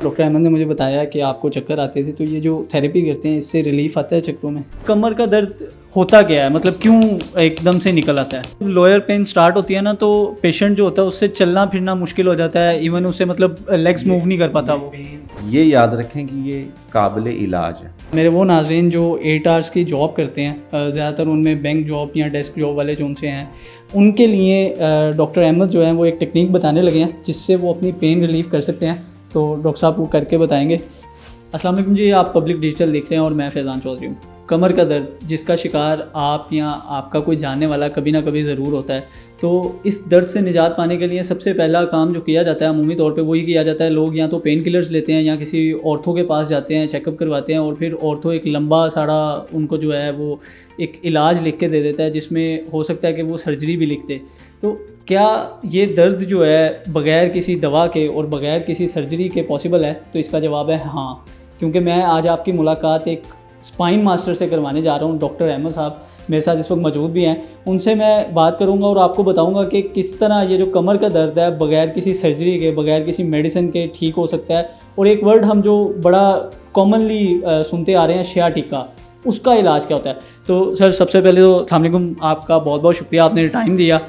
Doctor Ahmad ने मुझे बताया कि आपको चक्कर आते थे, तो ये जो थेरेपी करते हैं इससे रिलीफ आता है चक्करों में। कमर का दर्द होता क्या है, मतलब क्यों एकदम से निकल आता है? लोअर पेन स्टार्ट होती है ना, तो पेशेंट जो होता है उससे चलना फिरना मुश्किल हो जाता है, इवन उससे मतलब लेग्स मूव नहीं कर पाता वो। ये याद रखें कि ये काबिल इलाज है। मेरे वो नाजरीन जो 8 आवर्स की जॉब करते हैं, ज़्यादातर उनमें बैंक जॉब या डेस्क जॉब वाले जो उनसे हैं, उनके लिए डॉक्टर अहमद जो हैं वो एक टेक्निक बताने लगे हैं जिससे वो अपनी पेन रिलीफ कर सकते हैं। तो डॉक्टर साहब वो करके बताएंगे। अस्सलाम वालेकुम जी, आप पब्लिक डिजिटल देख रहे हैं और मैं फैज़ान चौधरी हूँ। कमर का दर्द जिसका शिकार आप या आपका कोई जानने वाला कभी ना कभी ज़रूर होता है, तो इस दर्द से निजात पाने के लिए सबसे पहला काम जो किया जाता है अमूमी तौर पे वही किया जाता है। लोग या तो पेन किलर्स लेते हैं या किसी ऑर्थो के पास जाते हैं, चेकअप करवाते हैं, और फिर ऑर्थो एक लंबा सारा उनको जो है वो एक इलाज लिख के दे देता है, जिसमें हो सकता है कि वो सर्जरी भी लिख दे। तो क्या ये दर्द जो है बग़ैर किसी दवा के और बग़ैर किसी सर्जरी के पॉसिबल है? तो इसका जवाब है हाँ, क्योंकि मैं आज आपकी मुलाकात एक स्पाइन मास्टर से करवाने जा रहा हूँ। डॉक्टर अहमद साहब मेरे साथ इस वक्त मौजूद भी हैं, उनसे मैं बात करूँगा और आपको बताऊँगा कि किस तरह ये जो कमर का दर्द है बग़ैर किसी सर्जरी के, बग़ैर किसी मेडिसिन के ठीक हो सकता है। और एक वर्ड हम जो बड़ा कॉमनली सुनते आ रहे हैं, शियाटिका, उसका इलाज क्या होता है। तो सर सबसे पहले तो अस्सलाम वालेकुम, आपका बहुत बहुत शुक्रिया, आपने टाइम दिया।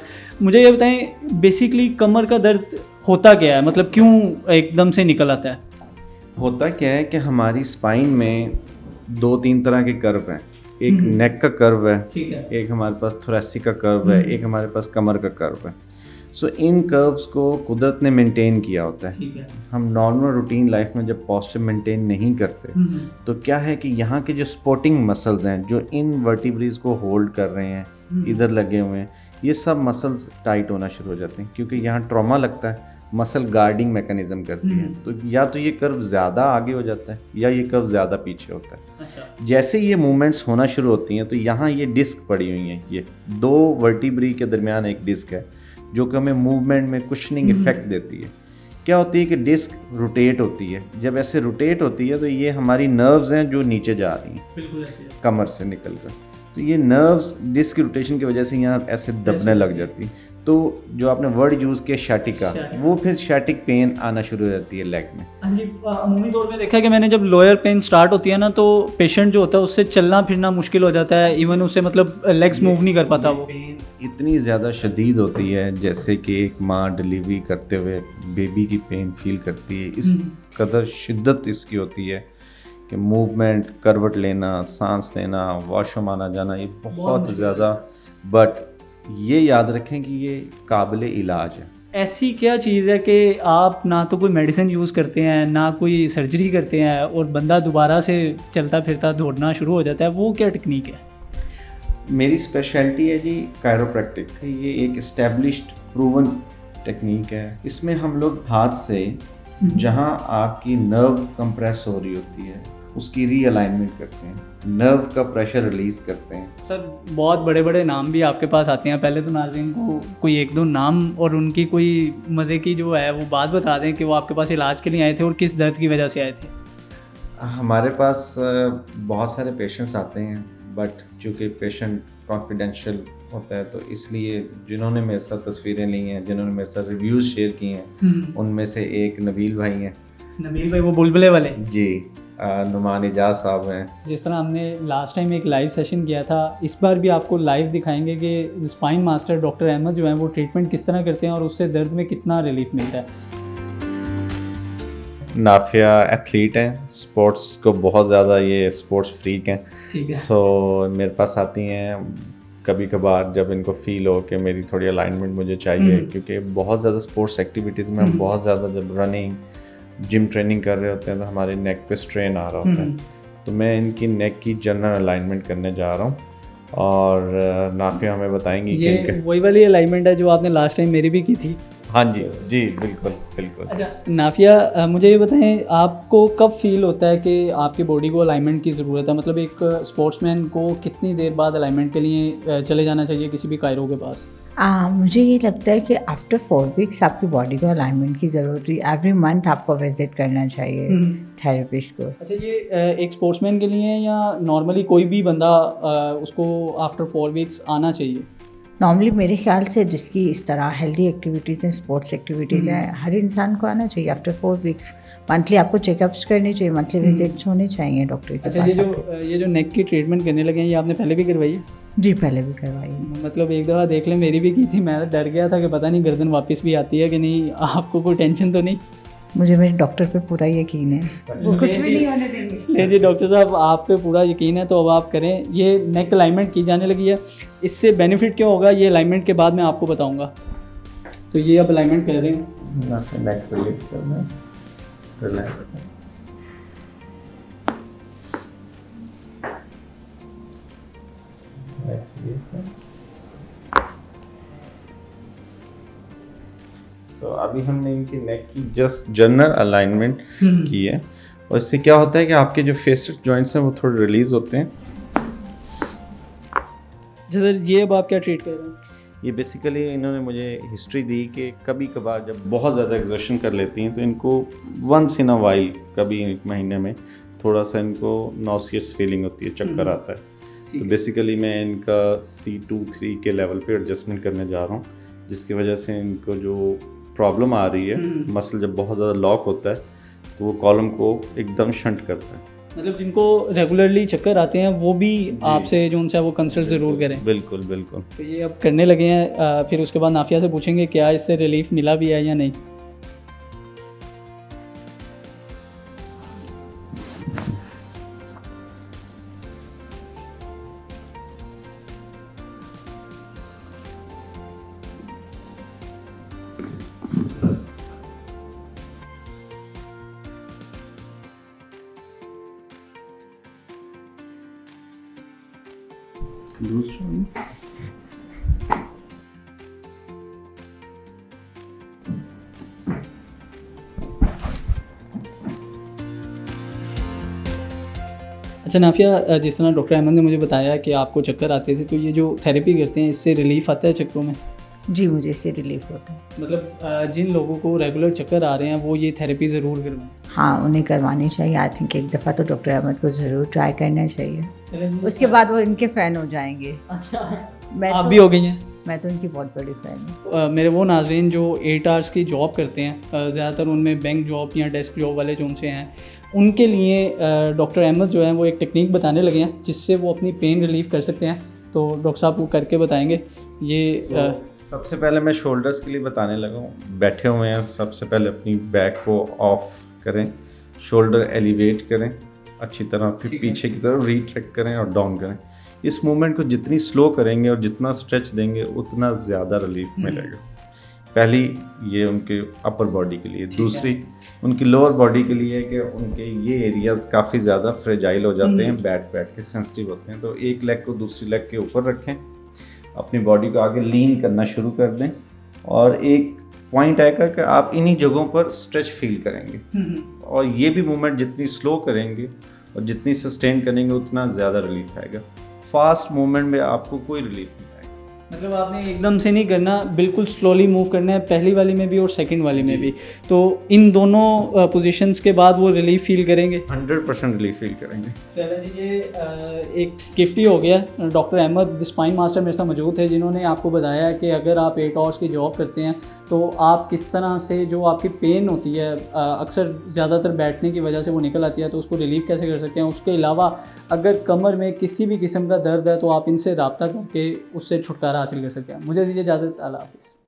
मुझे ये बताएं बेसिकली कमर का दर्द होता क्या है, मतलब क्यों एकदम से निकल आता है? होता क्या है कि हमारी स्पाइन में 2-3 तरह के कर्व हैं। एक नेक का कर्व है, ठीक है, एक हमारे पास थोरेसिक का कर्व है, एक हमारे पास कमर का कर्व है। सो इन कर्व्स को कुदरत ने मेंटेन किया होता है। ठीक है। हम नॉर्मल रूटीन लाइफ में जब पॉस्चर मेंटेन नहीं करते तो क्या है कि यहाँ के जो सपोर्टिंग मसल्स हैं जो इन वर्टिब्रेज को होल्ड कर रहे हैं, इधर लगे हुए हैं, ये सब मसल्स टाइट होना शुरू हो जाते हैं, क्योंकि यहाँ ट्रॉमा लगता है, मसल गार्डिंग मैकेनिज्म करती है। तो या तो ये कर्व ज़्यादा आगे हो जाता है या ये कर्व ज़्यादा पीछे होता है। अच्छा। जैसे ये मूवमेंट्स होना शुरू होती हैं तो यहाँ ये डिस्क पड़ी हुई हैं, ये 2 वर्टिब्री के दरमियान एक डिस्क है जो कि हमें मूवमेंट में कुशनिंग इफेक्ट देती है। क्या होती है कि डिस्क रोटेट होती है, जब ऐसे रोटेट होती है तो ये हमारी नर्व्स हैं जो नीचे जा रही हैं कमर से निकल कर, तो ये नर्व्स डिस्क की रोटेशन की वजह से यहाँ ऐसे दबने लग जाती हैं। तो जो आपने वर्ड यूज़ किया शैटिका, वो फिर शैटिक पेन आना शुरू हो जाती है लेग में। हाँ जी, अमूमी तौर पे देखा है कि मैंने जब लोअर पेन स्टार्ट होती है ना, तो पेशेंट जो होता है उससे चलना फिरना मुश्किल हो जाता है, इवन उससे मतलब लेग्स मूव नहीं कर पाता। वो पेन इतनी ज़्यादा शदीद होती है जैसे कि एक माँ डिलीवरी करते हुए बेबी की पेन फील करती है, इस कदर शिद्दत इसकी होती है कि मूवमेंट, करवट लेना, सांस लेना, वॉशरूम आना जाना, ये बहुत ज़्यादा। बट ये याद रखें कि ये काबिल इलाज है। ऐसी क्या चीज़ है कि आप ना तो कोई मेडिसिन यूज़ करते हैं ना कोई सर्जरी करते हैं और बंदा दोबारा से चलता फिरता दौड़ना शुरू हो जाता है, वो क्या टेक्निक है? मेरी स्पेशलिटी है जी कायरोप्रैक्टिक। ये एक इस्टेब्लिश्ड प्रूवन टेक्निक है। इसमें हम लोग हाथ से जहां आपकी नर्व कंप्रेस हो रही होती है उसकी रीअलाइनमेंट करते हैं, नर्व का प्रेशर रिलीज करते हैं। सर बहुत बड़े बड़े नाम भी आपके पास आते हैं, पहले तो नाज़रीन को कोई 1-2 नाम और उनकी कोई मज़े की जो है वो बात बता दें कि वो आपके पास इलाज के लिए आए थे और किस दर्द की वजह से आए थे। हमारे पास बहुत सारे पेशेंट्स आते हैं, बट चूँकि पेशेंट कॉन्फिडेंशियल होता है तो इसलिए जिन्होंने मेरे साथ तस्वीरें ली हैं, जिन्होंने मेरे साथ रिव्यूज़ शेयर किए हैं, उनमें से एक नबील भाई हैं। नबील भाई वो बुलबुले वाले? जी, नुमान इजाज साहब हैं। जिस तरह हमने लास्ट टाइम एक लाइव सेशन किया था, इस बार भी आपको लाइव दिखाएंगे कि स्पाइन मास्टर डॉक्टर अहमद जो हैं वो ट्रीटमेंट किस तरह करते हैं और उससे दर्द में कितना रिलीफ मिलता है। नाफिया एथलीट हैं, स्पोर्ट्स को बहुत ज़्यादा, ये स्पोर्ट्स फ्रीक हैं। सो मेरे पास आती हैं कभी कभार जब इनको फील हो कि मेरी थोड़ी अलाइनमेंट मुझे चाहिए, क्योंकि बहुत ज़्यादा स्पोर्ट्स एक्टिविटीज़ में हम बहुत ज़्यादा जब रनिंग, जिम ट्रेनिंग कर रहे होते हैं तो हमारे नेक पे स्ट्रेन आ रहा होता है, तो मैं इनकी नेक की जनरल अलाइनमेंट करने जा रहा हूँ और नाफिया हमें बताएंगी ये कि वही वाली अलाइनमेंट है जो आपने लास्ट टाइम मेरी भी की थी। हाँ जी जी बिल्कुल बिल्कुल। अच्छा नाफिया, मुझे ये बताएं आपको कब फील होता है कि आपकी बॉडी को अलाइनमेंट की ज़रूरत है, मतलब एक स्पोर्ट्समैन को कितनी देर बाद अलाइनमेंट के लिए चले जाना चाहिए किसी भी कायरो के पास? मुझे ये लगता है कि आफ्टर 4 वीक्स आपकी बॉडी को अलाइनमेंट की ज़रूरत है। एवरी मंथ आपको विजिट करना चाहिए थेरेपिस्ट को। अच्छा, ये एक स्पोर्ट्समैन के लिए या नॉर्मली कोई भी बंदा उसको आफ्टर 4 वीक्स आना चाहिए? नॉर्मली मेरे ख्याल से जिसकी इस तरह हेल्दी एक्टिविटीज़ हैं, स्पोर्ट्स एक्टिविटीज़ हैं, हर इंसान को आना चाहिए। आफ्टर 4 वीक्स मंथली आपको चेकअप्स करने चाहिए, मंथली विजिट्स होने चाहिए डॉक्टर के अच्छा, पास। ये जो नेक की ट्रीटमेंट करने लगे हैं, ये आपने पहले भी करवाई है? जी, पहले भी करवाई है। मतलब एक दफ़ा देख लें, मेरी भी की थी। मैं डर गया था कि पता नहीं गर्दन वापस भी आती है कि नहीं। आपको कोई टेंशन तो नहीं? मुझे मेरे डॉक्टर पे पूरा यकीन है, वो कुछ भी नहीं होने देंगे। ले जी डॉक्टर साहब, आप पे पूरा यकीन है तो अब आप करें। ये नेक अलाइनमेंट की जाने लगी है। इससे बेनिफिट क्या होगा ये अलाइनमेंट के बाद मैं आपको बताऊंगा। तो ये अब अलाइनमेंट कर रहे हैं। नेक रिलीज करना है, रिलैक्स। सो अभी हमने इनकी नेक की जस्ट जनरल अलाइनमेंट की है, और इससे क्या होता है कि आपके जो फेसिक जॉइंट्स हैं वो थोड़े रिलीज होते हैं। सर ये अब आप क्या ट्रीट कर रहे हैं? ये बेसिकली इन्होंने मुझे हिस्ट्री दी कि कभी कभार जब बहुत ज़्यादा एग्जर्शन कर लेती हैं तो इनको वंस इन अ वाइल, कभी एक महीने में थोड़ा सा इनको नॉसियस फीलिंग होती है, चक्कर आता है। तो बेसिकली मैं इनका C2-3 के लेवल पे एडजस्टमेंट करने जा रहा हूँ, जिसकी वजह से इनको जो प्रॉब्लम आ रही है, मसल जब बहुत ज़्यादा लॉक होता है तो वो कॉलम को एकदम शंट करता है। मतलब जिनको रेगुलरली चक्कर आते हैं वो भी आपसे जो उनसे वो कंसल्ट ज़रूर करें। बिल्कुल बिल्कुल। तो ये अब करने लगे हैं। फिर उसके बाद नाफिया से पूछेंगे क्या इससे रिलीफ मिला भी है या नहीं। दूसरा अच्छा नाफिया, जिस तरह डॉक्टर अहमद ने मुझे बताया कि आपको चक्कर आते थे, तो ये जो थेरेपी करते हैं इससे रिलीफ आता है चक्करों में? जी, मुझे इससे रिलीफ होता है। मतलब जिन लोगों को रेगुलर चक्कर आ रहे हैं वो ये थेरेपी ज़रूर करवाएं। हाँ, उन्हें करवानी चाहिए। आई थिंक एक दफ़ा तो डॉक्टर अहमद को ज़रूर ट्राई करना चाहिए, उसके बाद वो इनके फ़ैन हो जाएंगे। अच्छा, मैं आप तो- भी हो गई हैं? मैं तो इनकी बहुत बड़ी फ़ैन हूँ। मेरे वो नाजरीन जो 8 आवर्स की जॉब करते हैं, ज़्यादातर उनमें बैंक जॉब या डेस्क जॉब वाले जो उनसे हैं, उनके लिए डॉक्टर अहमद जो हैं वो एक टेक्निक बताने लगे हैं जिससे वो अपनी पेन रिलीफ कर सकते हैं। तो डॉक्टर साहब वो करके बताएंगे। ये सबसे पहले मैं शोल्डर्स के लिए बताने लगा हूँ। बैठे हुए हैं, सबसे पहले अपनी बैक को ऑफ करें, शोल्डर एलिवेट करें अच्छी तरह, फिर पीछे की तरफ रीट्रैक्ट करें और डाउन करें। इस मूवमेंट को जितनी स्लो करेंगे और जितना स्ट्रेच देंगे उतना ज़्यादा रिलीफ मिलेगा। पहली ये उनके अपर बॉडी के लिए, दूसरी उनकी लोअर बॉडी के लिए कि उनके ये एरियाज़ काफ़ी ज़्यादा फ्रेजाइल हो जाते हैं, बैठ के सेंसिटिव होते हैं। तो एक लेग को दूसरी लेग के ऊपर रखें, अपनी बॉडी को आगे लीन करना शुरू कर दें, और एक पॉइंट आएगा कि आप इन्हीं जगहों पर स्ट्रेच फील करेंगे। और ये भी मूवमेंट जितनी स्लो करेंगे और जितनी सस्टेन करेंगे उतना ज़्यादा रिलीफ आएगा। फास्ट मूवमेंट में आपको कोई रिलीफ नहीं आएगा। मतलब आपने एकदम से नहीं करना, बिल्कुल स्लोली मूव करना है, पहली वाली में भी और सेकंड वाली में भी। तो इन दोनों पोजीशंस के बाद वो रिलीफ फील करेंगे, 100% रिलीफ फील करेंगे। चलें जी, ये एक गिफ्ट ही हो गया। डॉक्टर अहमद स्पाइन मास्टर मेरे साथ मौजूद थे जिन्होंने आपको बताया कि अगर आप 8 आवर्स की जॉब करते हैं तो आप किस तरह से जो आपकी पेन होती है अक्सर ज़्यादातर बैठने की वजह से वो निकल आती है, तो उसको रिलीफ कैसे कर सकते हैं। उसके अलावा अगर कमर में किसी भी किस्म का दर्द है तो आप इनसे रब्ता करके उससे छुटकारा हासिल कर सकते हैं। मुझे दीजिए इजाज़त, अल्लाह हाफ़िज़।